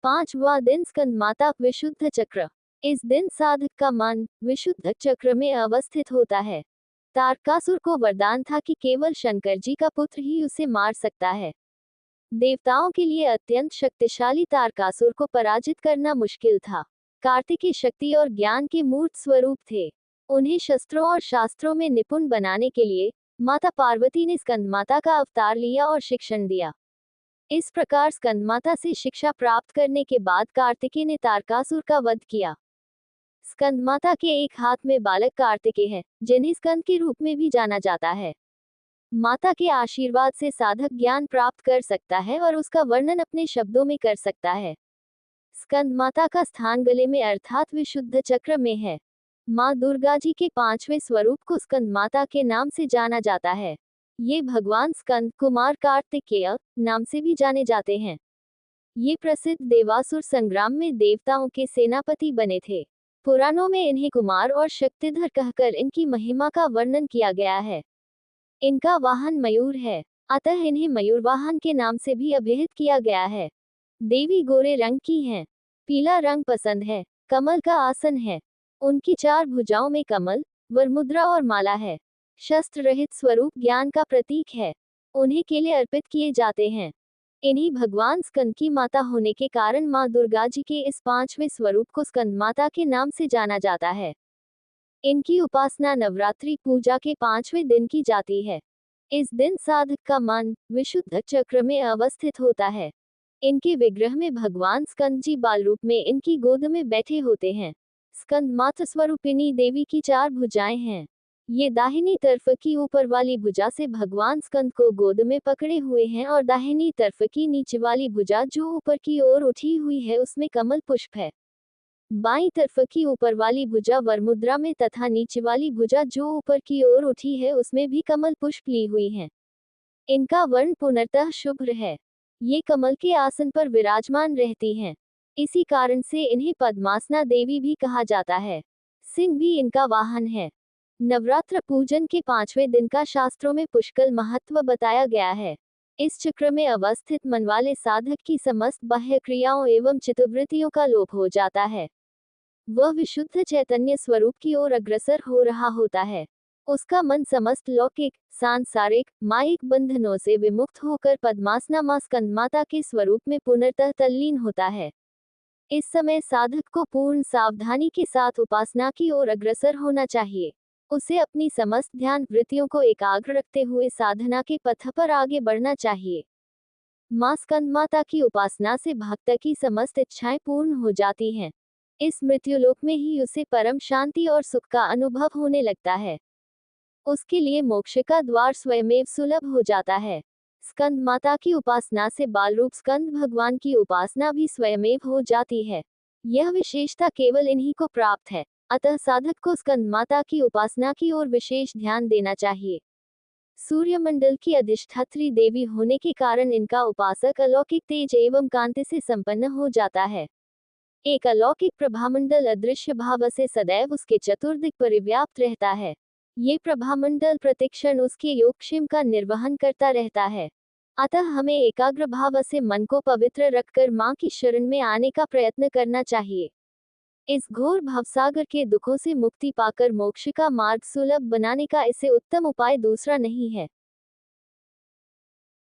5वां दिन स्कंदमाता विशुद्ध चक्र। इस दिन साधक का मन विशुद्ध चक्र में अवस्थित होता है। तारकासुर को वरदान था कि केवल शंकर जी का पुत्र ही उसे मार सकता है। देवताओं के लिए अत्यंत शक्तिशाली तारकासुर को पराजित करना मुश्किल था। कार्तिकेय शक्ति और ज्ञान के मूर्त स्वरूप थे। उन्हें शस्त्रों और शास्त्रों में निपुण बनाने के लिए माता पार्वती ने स्कंदमाता का अवतार लिया और शिक्षण दिया। इस प्रकार स्कंदमाता से शिक्षा प्राप्त करने के बाद कार्तिकेय ने तारकासुर का वध किया। स्कंदमाता के एक हाथ में बालक कार्तिकेय है, जिन्हें स्कंद के रूप में भी जाना जाता है। माता के आशीर्वाद से साधक ज्ञान प्राप्त कर सकता है और उसका वर्णन अपने शब्दों में कर सकता है। स्कंदमाता का स्थान गले में अर्थात विशुद्ध चक्र में है। माँ दुर्गा जी के 5वें स्वरूप को स्कंदमाता के नाम से जाना जाता है। ये भगवान स्कंद कुमार कार्तिकेय नाम से भी जाने जाते हैं। ये प्रसिद्ध देवासुर संग्राम में देवताओं के सेनापति बने थे। पुराणों में इन्हें कुमार और शक्तिधर कहकर इनकी महिमा का वर्णन किया गया है। इनका वाहन मयूर है, अतः इन्हें मयूर वाहन के नाम से भी अभिहित किया गया है। देवी गोरे रंग की हैं, पीला रंग पसंद है, कमल का आसन है। उनकी 4 भुजाओं में कमल, वरमुद्रा और माला है। शस्त्र रहित स्वरूप ज्ञान का प्रतीक है। उन्हें केले अर्पित किए जाते हैं। इन्हीं भगवान स्कंद की माता होने के कारण माँ दुर्गा जी के इस 5वें स्वरूप को स्कंदमाता के नाम से जाना जाता है। इनकी उपासना नवरात्रि पूजा के 5वें दिन की जाती है। इस दिन साधक का मन विशुद्ध चक्र में अवस्थित होता है। इनके विग्रह में भगवान स्कंद जी बाल रूप में इनकी गोद में बैठे होते हैं। स्कंदमाता स्वरूपिणी देवी की 4 भुजाएं हैं। ये दाहिनी तरफ की ऊपर वाली भुजा से भगवान स्कंद को गोद में पकड़े हुए हैं और दाहिनी तरफ की नीचे वाली भुजा जो ऊपर की ओर उठी हुई है उसमें कमल पुष्प है। बाईं तरफ की ऊपर वाली भुजा वरमुद्रा में तथा नीचे वाली भुजा जो ऊपर की ओर उठी है उसमें भी कमल पुष्प ली हुई है। इनका वर्ण पूर्णतः शुभ्र है। ये कमल के आसन पर विराजमान रहती हैं। इसी कारण से इन्हें पद्मासना देवी भी कहा जाता है। सिंह भी इनका वाहन है। नवरात्र पूजन के 5वें दिन का शास्त्रों में पुष्कल महत्व बताया गया है। इस चक्र में अवस्थित मन वाले साधक की समस्त बाह्य क्रियाओं एवं चित्तवृत्तियों का लोप हो जाता है। वह विशुद्ध चैतन्य स्वरूप की ओर अग्रसर हो रहा होता है। उसका मन समस्त लौकिक, सांसारिक, मायिक बंधनों से विमुक्त होकर पद्मासना मां स्कंदमाता के स्वरूप में पुनर्तः तल्लीन होता है। इस समय साधक को पूर्ण सावधानी के साथ उपासना की ओर अग्रसर होना चाहिए। उसे अपनी समस्त ध्यान वृत्तियों को एकाग्र रखते हुए साधना के पथ पर आगे बढ़ना चाहिए। मां स्कंदमाता की उपासना से भक्त की समस्त इच्छाएं पूर्ण हो जाती हैं। इस मृत्युलोक में ही उसे परम शांति और सुख का अनुभव होने लगता है। उसके लिए मोक्ष का द्वार स्वयमेव सुलभ हो जाता है। स्कंदमाता की उपासना से बालरूप स्कंद भगवान की उपासना भी स्वयमेव हो जाती है। यह विशेषता केवल इन्हीं को प्राप्त है। अतः साधक को स्कंदमाता की उपासना की ओर विशेष ध्यान देना चाहिए। सूर्यमंडल की अधिष्ठात्री देवी होने के कारण इनका उपासक अलौकिक तेज एवं कांति से संपन्न हो जाता है। एक अलौकिक प्रभामंडल अदृश्य भाव से सदैव उसके चतुर्दिक परिव्याप्त रहता है। ये प्रभामंडल प्रतिक्षण उसके योगक्षेम का निर्वहन करता रहता है। अतः हमें एकाग्र भाव से मन को पवित्र रखकर मां की शरण में आने का प्रयत्न करना चाहिए। इस घोर भवसागर के दुखों से मुक्ति पाकर मोक्ष का मार्ग सुलभ बनाने का इससे उत्तम उपाय दूसरा नहीं है।